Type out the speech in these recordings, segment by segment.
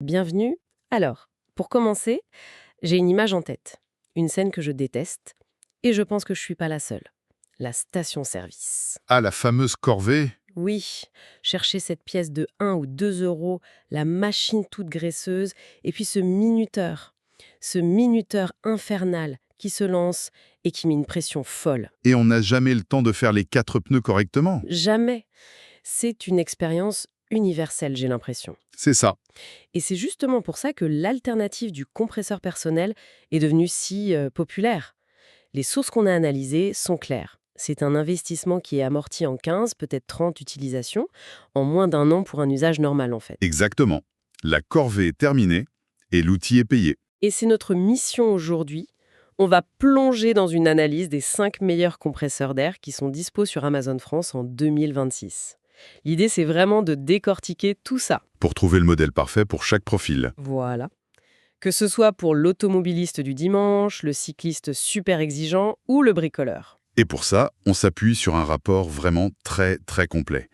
Bienvenue. Alors, pour commencer, j'ai une image en tête, une scène que je déteste, et je pense que je suis pas la seule. La station-service. Ah, la fameuse corvée? Oui, chercher cette pièce de 1 ou 2 euros, la machine toute graisseuse, et puis ce minuteur infernal qui se lance et qui met une pression folle. Et on n'a jamais le temps de faire les 4 pneus correctement. Jamais. C'est une expérience universelle, j'ai l'impression. C'est ça. Et c'est justement pour ça que l'alternative du compresseur personnel est devenue si populaire. Les sources qu'on a analysées sont claires. C'est un investissement qui est amorti en 15, peut-être 30 utilisations, en moins d'un an pour un usage normal en fait. Exactement. La corvée est terminée et l'outil est payé. Et c'est notre mission aujourd'hui. On va plonger dans une analyse des 5 meilleurs compresseurs d'air qui sont dispos sur Amazon France en 2026. L'idée, c'est vraiment de décortiquer tout ça. Pour trouver le modèle parfait pour chaque profil. Voilà. Que ce soit pour l'automobiliste du dimanche, le cycliste super exigeant ou le bricoleur. Et pour ça, on s'appuie sur un rapport vraiment très complet.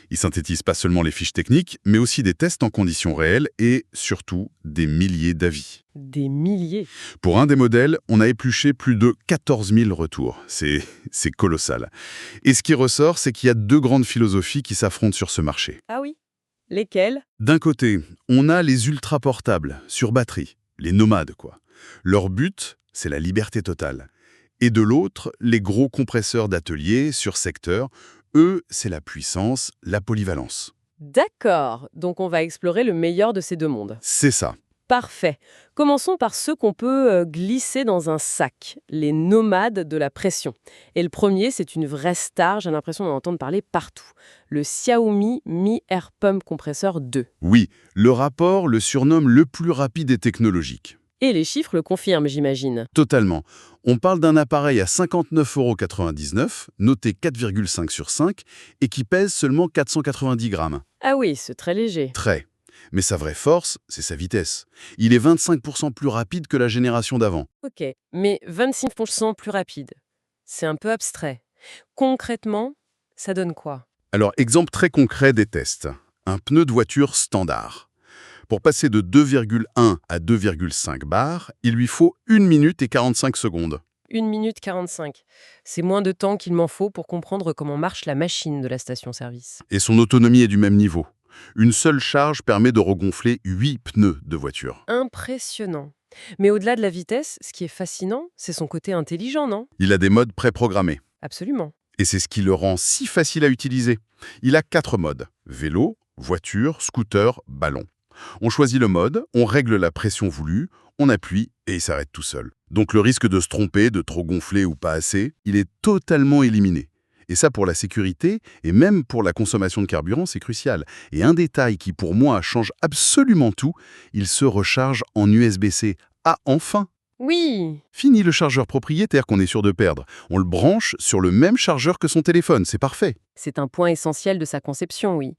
Il synthétise pas seulement les fiches techniques, mais aussi des tests en conditions réelles et, surtout, des milliers d'avis. Des milliers. Pour un des modèles, on a épluché plus de 14 000 retours. C'est colossal. Et ce qui ressort, c'est qu'il y a 2 grandes philosophies qui s'affrontent sur ce marché. Ah oui. Lesquels? D'un côté, on a les ultra-portables, sur batterie, les nomades quoi. Leur but, c'est la liberté totale. Et de l'autre, les gros compresseurs d'atelier, sur secteur, eux, c'est la puissance, la polyvalence. D'accord. Donc on va explorer le meilleur de ces deux mondes. C'est ça. Parfait. Commençons par ceux qu'on peut glisser dans un sac, les nomades de la pression. Et le premier, c'est une vraie star, j'ai l'impression d'en entendre parler partout. Le Xiaomi Mi Air Pump Compressor 2. Oui, le rapport le surnomme le plus rapide et technologique. Et les chiffres le confirment, j'imagine. Totalement. On parle d'un appareil à 59,99 €, noté 4,5 sur 5, et qui pèse seulement 490 grammes. Ah oui, c'est très léger. Très. Mais sa vraie force, c'est sa vitesse. Il est 25% plus rapide que la génération d'avant. Ok, mais 26% plus rapide. C'est un peu abstrait. Concrètement, ça donne quoi? Alors, exemple très concret des tests. Un pneu de voiture standard. Pour passer de 2,1 à 2,5 bars, il lui faut 1 minute et 45 secondes. 1 minute 45. C'est moins de temps qu'il m'en faut pour comprendre comment marche la machine de la station-service. Et son autonomie est du même niveau. Une seule charge permet de regonfler 8 pneus de voiture. Impressionnant. Mais au-delà de la vitesse, ce qui est fascinant, c'est son côté intelligent, non? Il a des modes préprogrammés. Absolument. Et c'est ce qui le rend si facile à utiliser. Il a 4 modes. Vélo, voiture, scooter, ballon. On choisit le mode, on règle la pression voulue, on appuie et il s'arrête tout seul. Donc le risque de se tromper, de trop gonfler ou pas assez, il est totalement éliminé. Et ça, pour la sécurité et même pour la consommation de carburant, c'est crucial. Et un détail qui, pour moi, change absolument tout, il se recharge en USB-C. Ah, enfin! Oui. Fini le chargeur propriétaire qu'on est sûr de perdre. On le branche sur le même chargeur que son téléphone, c'est parfait. C'est un point essentiel de sa conception, oui.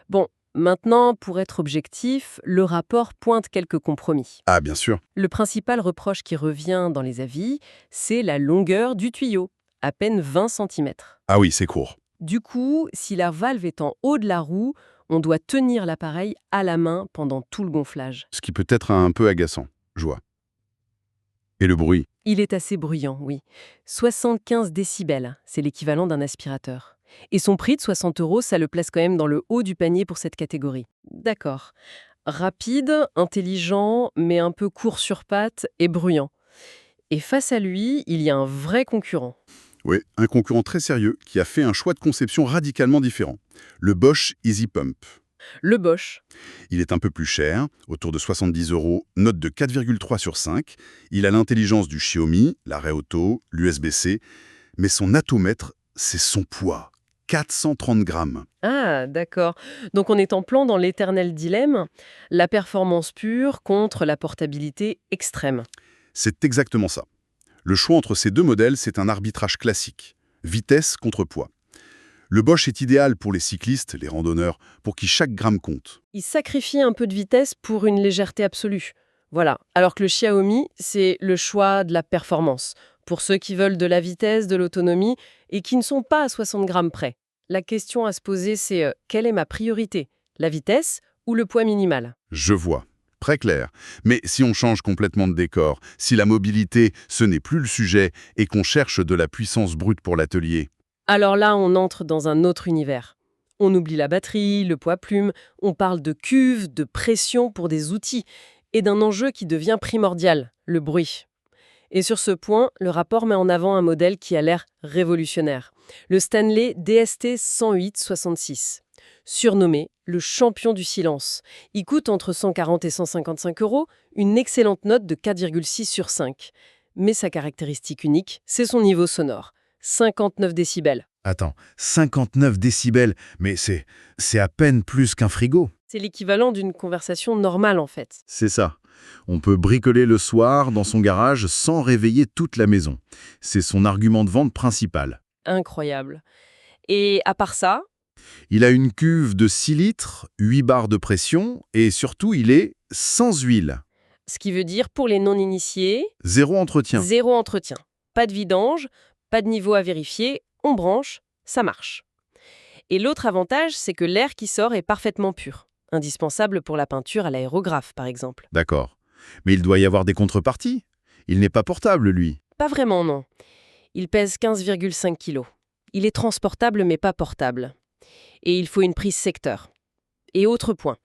Bon, maintenant, pour être objectif, le rapport pointe quelques compromis. Ah, bien sûr. Le principal reproche qui revient dans les avis, c'est la longueur du tuyau, à peine 20 centimètres. Ah oui, c'est court. Du coup, si la valve est en haut de la roue, on doit tenir l'appareil à la main pendant tout le gonflage. Ce qui peut être un peu agaçant. Je vois. Et le bruit? Il est assez bruyant, oui. 75 décibels, c'est l'équivalent d'un aspirateur. Et son prix de 60 euros, ça le place quand même dans le haut du panier pour cette catégorie. D'accord. Rapide, intelligent, mais un peu court sur pattes et bruyant. Et face à lui, il y a un vrai concurrent. Oui, un concurrent très sérieux qui a fait un choix de conception radicalement différent. Le Bosch Easy Pump. Le Bosch. Il est un peu plus cher, autour de 70 €, note de 4,3 sur 5. Il a l'intelligence du Xiaomi, l'arrêt auto, l'USB-C, mais son atomètre, c'est son poids. 430 grammes. Ah, d'accord. Donc on est en plein dans l'éternel dilemme, la performance pure contre la portabilité extrême. C'est exactement ça. Le choix entre ces 2 modèles, c'est un arbitrage classique. Vitesse contre poids. Le Bosch est idéal pour les cyclistes, les randonneurs, pour qui chaque gramme compte. Il sacrifie un peu de vitesse pour une légèreté absolue. Voilà. Alors que le Xiaomi, c'est le choix de la performance, pour ceux qui veulent de la vitesse, de l'autonomie, et qui ne sont pas à 60 grammes près. La question à se poser, c'est quelle est ma priorité? La vitesse ou le poids minimal? Je vois. Très clair. Mais si on change complètement de décor, si la mobilité, ce n'est plus le sujet, et qu'on cherche de la puissance brute pour l'atelier, Alors là, on entre dans un autre univers. On oublie la batterie, le poids-plume, on parle de cuve, de pression pour des outils, et d'un enjeu qui devient primordial, le bruit. Et sur ce point, le rapport met en avant un modèle qui a l'air révolutionnaire. Le Stanley DST 108-66. Surnommé le champion du silence. Il coûte entre 140 et 155 euros, une excellente note de 4,6 sur 5. Mais sa caractéristique unique, c'est son niveau sonore. 59 décibels. Attends, 59 décibels, mais c'est à peine plus qu'un frigo. C'est l'équivalent d'une conversation normale en fait. C'est ça. On peut bricoler le soir dans son garage sans réveiller toute la maison. C'est son argument de vente principal. Incroyable. Et à part ça, Il a une cuve de 6 litres, 8 bars de pression et surtout il est sans huile. ce qui veut dire pour les non-initiés, Zéro entretien. zéro entretien. Pas de vidange, pas de niveau à vérifier, on branche, ça marche. Et l'autre avantage, c'est que l'air qui sort est parfaitement pur. Indispensable pour la peinture à l'aérographe, par exemple. D'accord. Mais il doit y avoir des contreparties. Il n'est pas portable, lui. Pas vraiment, non. Il pèse 15,5 kg. Il est transportable mais pas portable. Et il faut une prise secteur. Et autre point,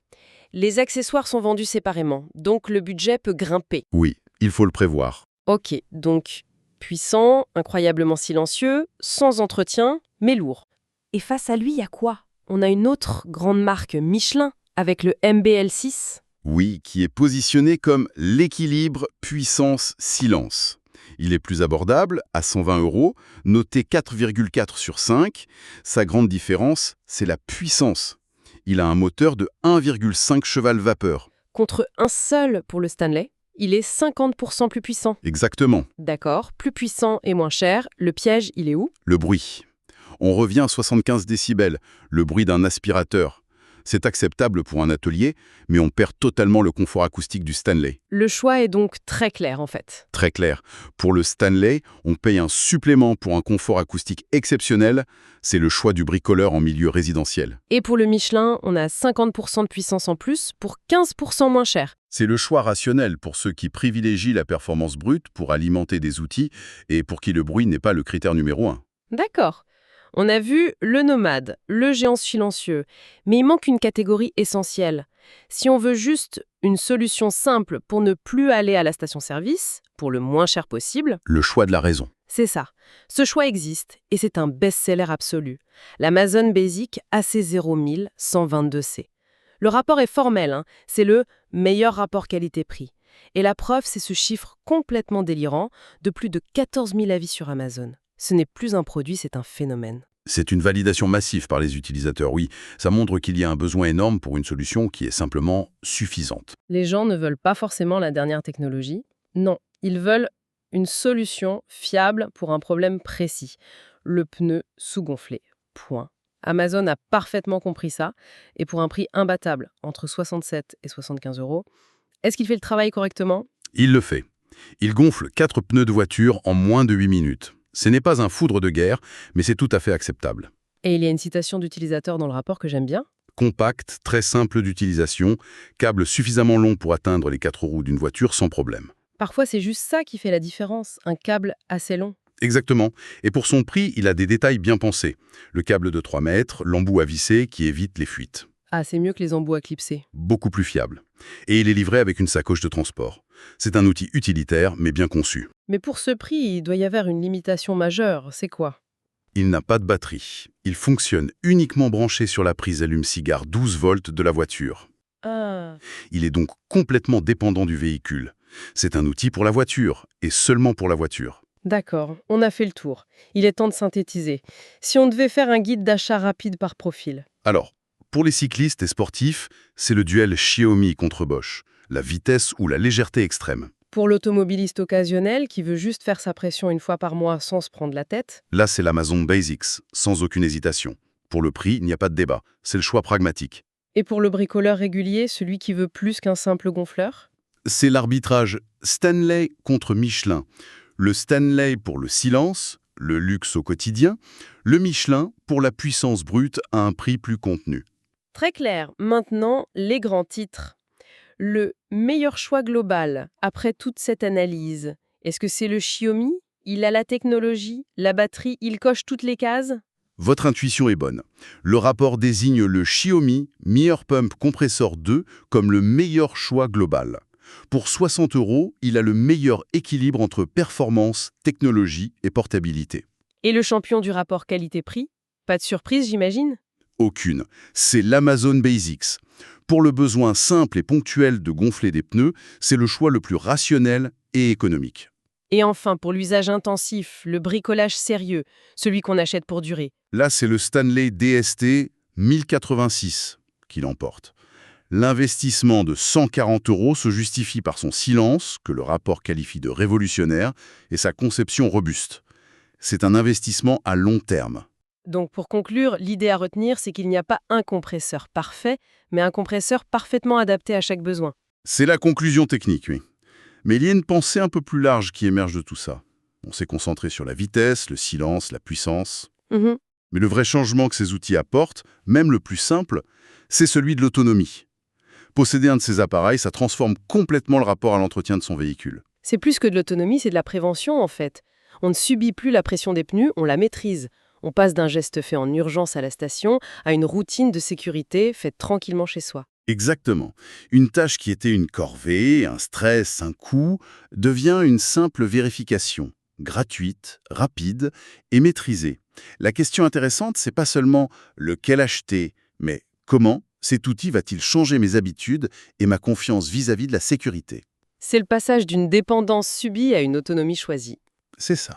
les accessoires sont vendus séparément, donc le budget peut grimper. Oui, il faut le prévoir. Ok, donc puissant, incroyablement silencieux, sans entretien, mais lourd. Et face à lui, il y a quoi? On a une autre grande marque, Michelin, avec le MBL6. oui, qui est positionné comme l'équilibre puissance-silence. Il est plus abordable, à 120 euros, noté 4,4 sur 5. Sa grande différence, c'est la puissance. Il a un moteur de 1,5 cheval-vapeur. Contre un seul pour le Stanley, il est 50% plus puissant. Exactement, D'accord, plus puissant et moins cher. Le piège, il est où? le bruit. On revient à 75 décibels, le bruit d'un aspirateur. C'est acceptable pour un atelier, mais on perd totalement le confort acoustique du Stanley. Le choix est donc très clair en fait. Très clair. Pour le Stanley, on paye un supplément pour un confort acoustique exceptionnel. C'est le choix du bricoleur en milieu résidentiel. Et pour le Michelin, on a 50% de puissance en plus pour 15% moins cher. C'est le choix rationnel pour ceux qui privilégient la performance brute pour alimenter des outils et pour qui le bruit n'est pas le critère numéro 1. D'accord. On a vu le nomade, le géant silencieux, mais il manque une catégorie essentielle. Si on veut juste une solution simple pour ne plus aller à la station-service, pour le moins cher possible, Le choix de la raison. c'est ça. Ce choix existe et c'est un best-seller absolu. L'Amazon Basic AC01122C. Le rapport est formel, hein. C'est le meilleur rapport qualité-prix. Et la preuve, c'est ce chiffre complètement délirant de plus de 14 000 avis sur Amazon. Ce n'est plus un produit, c'est un phénomène. C'est une validation massive par les utilisateurs, oui. Ça montre qu'il y a un besoin énorme pour une solution qui est simplement suffisante. Les gens ne veulent pas forcément la dernière technologie. Non, ils veulent une solution fiable pour un problème précis. Le pneu sous-gonflé. Point. Amazon a parfaitement compris ça, et pour un prix imbattable, entre 67 et 75 euros, est-ce qu'il fait le travail correctement? Il le fait. Il gonfle 4 pneus de voiture en moins de 8 minutes. Ce n'est pas un foudre de guerre, mais c'est tout à fait acceptable. Et il y a une citation d'utilisateur dans le rapport que j'aime bien. Compact, très simple d'utilisation, câble suffisamment long pour atteindre les 4 roues d'une voiture sans problème. Parfois, c'est juste ça qui fait la différence, un câble assez long. Exactement. Et pour son prix, il a des détails bien pensés. Le câble de 3 mètres, l'embout à visser qui évite les fuites. Ah, c'est mieux que les embouts à clipser. Beaucoup plus fiable. Et il est livré avec une sacoche de transport. C'est un outil utilitaire, mais bien conçu. Mais pour ce prix, il doit y avoir une limitation majeure. C'est quoi? Il n'a pas de batterie. Il fonctionne uniquement branché sur la prise allume-cigare 12 volts de la voiture. Ah, Il est donc complètement dépendant du véhicule. C'est un outil pour la voiture, et seulement pour la voiture. d'accord, on a fait le tour. Il est temps de synthétiser. Si on devait faire un guide d'achat rapide par profil. Alors, pour les cyclistes et sportifs, c'est le duel Xiaomi contre Bosch, la vitesse ou la légèreté extrême. Pour l'automobiliste occasionnel qui veut juste faire sa pression une fois par mois sans se prendre la tête, Là, c'est l'Amazon Basics, sans aucune hésitation. Pour le prix, il n'y a pas de débat. C'est le choix pragmatique. et pour le bricoleur régulier, celui qui veut plus qu'un simple gonfleur, C'est l'arbitrage Stanley contre Michelin. Le Stanley pour le silence, le luxe au quotidien, le Michelin pour la puissance brute à un prix plus contenu. très clair. Maintenant, les grands titres. Le meilleur choix global, après toute cette analyse, est-ce que c'est le Xiaomi? Il a la technologie, la batterie, il coche toutes les cases? Votre intuition est bonne. Le rapport désigne le Xiaomi Mi Air Pump Compressor 2 comme le meilleur choix global. Pour 60 €, il a le meilleur équilibre entre performance, technologie et portabilité. Et le champion du rapport qualité-prix? Pas de surprise, j'imagine? Aucune. C'est l'Amazon Basics. Pour le besoin simple et ponctuel de gonfler des pneus, c'est le choix le plus rationnel et économique. Et enfin, pour l'usage intensif, le bricolage sérieux, celui qu'on achète pour durer. Là, c'est le Stanley DST 1086 qui l'emporte. L'investissement de 140 € se justifie par son silence, que le rapport qualifie de révolutionnaire, et sa conception robuste. C'est un investissement à long terme. Donc pour conclure, l'idée à retenir, c'est qu'il n'y a pas un compresseur parfait, mais un compresseur parfaitement adapté à chaque besoin. C'est la conclusion technique, oui. Mais il y a une pensée un peu plus large qui émerge de tout ça. On s'est concentré sur la vitesse, le silence, la puissance. Mhm. Mais le vrai changement que ces outils apportent, même le plus simple, c'est celui de l'autonomie. Posséder un de ces appareils, ça transforme complètement le rapport à l'entretien de son véhicule. C'est plus que de l'autonomie, c'est de la prévention en fait. On ne subit plus la pression des pneus, on la maîtrise. On passe d'un geste fait en urgence à la station à une routine de sécurité faite tranquillement chez soi. Exactement. Une tâche qui était une corvée, un stress, un coût, devient une simple vérification, gratuite, rapide et maîtrisée. La question intéressante, c'est pas seulement lequel acheter, mais comment cet outil va-t-il changer mes habitudes et ma confiance vis-à-vis de la sécurité? C'est le passage d'une dépendance subie à une autonomie choisie. C'est ça.